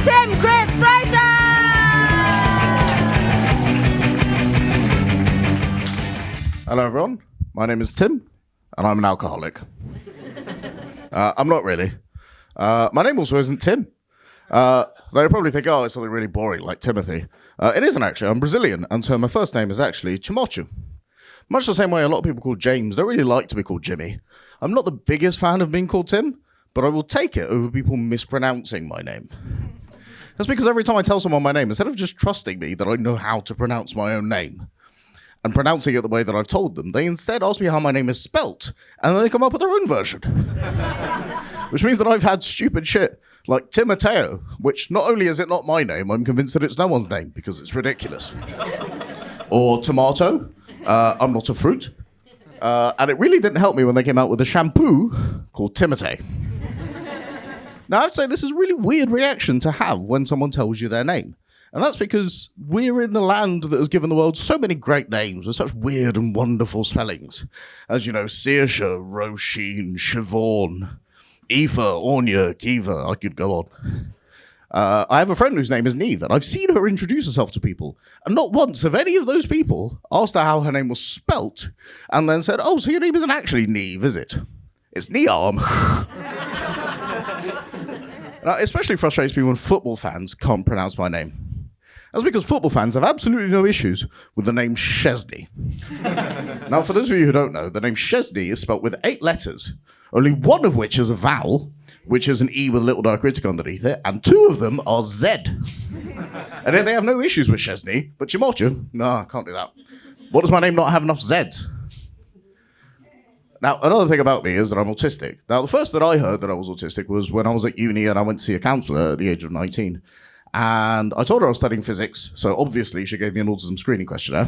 Tim Chris Fraser! Hello everyone, my name is Tim, and I'm an alcoholic. I'm not really. My name also isn't Tim. They probably think, oh, it's something really boring, like Timothy. It isn't actually. I'm Brazilian, and so my first name is actually Timóteo. Much the same way a lot of people call James don't really like to be called Jimmy. I'm not the biggest fan of being called Tim, but I will take it over people mispronouncing my name. That's because every time I tell someone my name, instead of just trusting me that I know how to pronounce my own name, and pronouncing it the way that I've told them, they instead ask me how my name is spelt, and then they come up with their own version. Which means that I've had stupid shit, like Timóteo, which not only is it not my name, I'm convinced that it's no one's name, because it's ridiculous. Or tomato, I'm not a fruit. And it really didn't help me when they came out with a shampoo called Timotei. Now, I'd say this is a really weird reaction to have when someone tells you their name. And that's because we're in a land that has given the world so many great names with such weird and wonderful spellings. As you know, Saoirse, Roisin, Siobhan, Aoife, Anya, Kiva, I could go on. I have a friend whose name is Neve, and I've seen her introduce herself to people. And not once have any of those people asked her how her name was spelt, and then said, oh, so your name isn't actually Neve, is it? It's Niarm. Now, it especially frustrates me when football fans can't pronounce my name. That's because football fans have absolutely no issues with the name Szczesny. Now, for those of you who don't know, the name Szczesny is spelt with 8 letters, only one of which is a vowel, which is an E with a little diacritic underneath it, and 2 of them are Z. And then they have no issues with Szczesny, but Timóteo, no, I can't do that. What does my name not have enough Zs? Now, another thing about me is that I'm autistic. Now, the first that I heard that I was autistic was when I was at uni and I went to see a counsellor at the age of 19. And I told her I was studying physics, so obviously she gave me an autism screening questionnaire.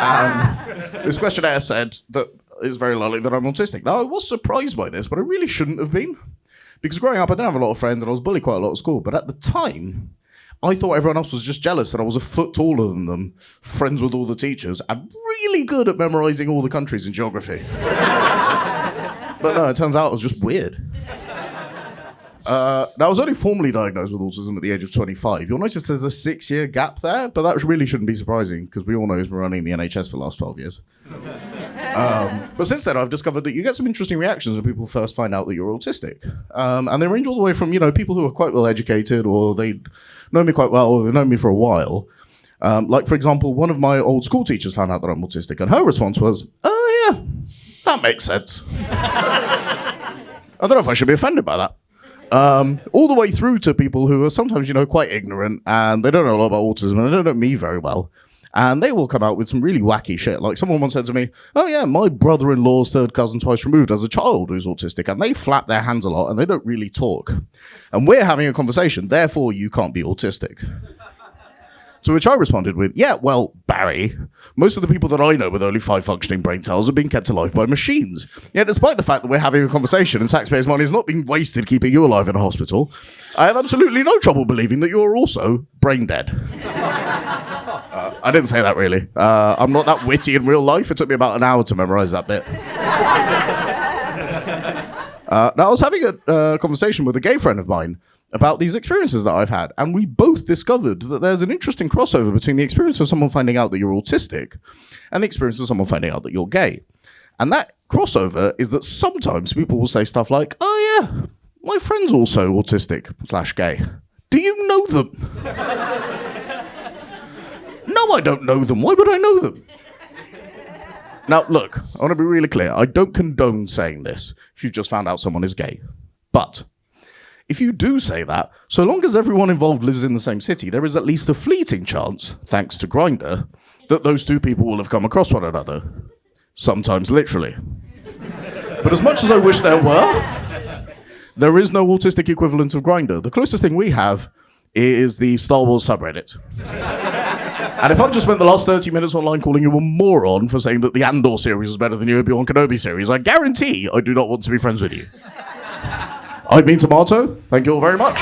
And this questionnaire said that it's very likely that I'm autistic. Now, I was surprised by this, but I really shouldn't have been. Because growing up, I didn't have a lot of friends and I was bullied quite a lot at school. But at the time, I thought everyone else was just jealous that I was a foot taller than them, friends with all the teachers, and really good at memorizing all the countries in geography. But no, it turns out I was just weird. Now, I was only formally diagnosed with autism at the age of 25. You'll notice there's a 6-year gap there, but that really shouldn't be surprising, because we all know who's been running the NHS for the last 12 years. But since then, I've discovered that you get some interesting reactions when people first find out that you're autistic. And they range all the way from, people who are quite well educated, or they know me quite well, or they've known me for a while. Like, for example, one of my old school teachers found out that I'm autistic, and her response was, oh, yeah, that makes sense. I don't know if I should be offended by that. All the way through to people who are sometimes, quite ignorant, and they don't know a lot about autism, and they don't know me very well. And they will come out with some really wacky shit. Like someone once said to me, oh yeah, my brother-in-law's third cousin twice removed as a child who's autistic, and they flap their hands a lot and they don't really talk. And we're having a conversation, therefore you can't be autistic. To which I responded with, yeah, well, Barry, most of the people that I know with only 5 functioning brain cells are being kept alive by machines. Yet despite the fact that we're having a conversation and taxpayers' money is not being wasted keeping you alive in a hospital, I have absolutely no trouble believing that you are also brain dead. I didn't say that really. I'm not that witty in real life. It took me about an hour to memorize that bit. Now, I was having a conversation with a gay friend of mine about these experiences that I've had, and we both discovered that there's an interesting crossover between the experience of someone finding out that you're autistic and the experience of someone finding out that you're gay. And that crossover is that sometimes people will say stuff like, oh yeah, my friend's also autistic/gay. Do you know them? No, I don't know them. Why would I know them? Now, look, I want to be really clear. I don't condone saying this if you've just found out someone is gay. But if you do say that, so long as everyone involved lives in the same city, there is at least a fleeting chance, thanks to Grindr, that those 2 people will have come across one another. Sometimes literally. But as much as I wish there were, there is no autistic equivalent of Grindr. The closest thing we have is the Star Wars subreddit. And if I've just spent the last 30 minutes online calling you a moron for saying that the Andor series is better than the Obi-Wan Kenobi series, I guarantee I do not want to be friends with you. I've been Timóteo. Thank you all very much.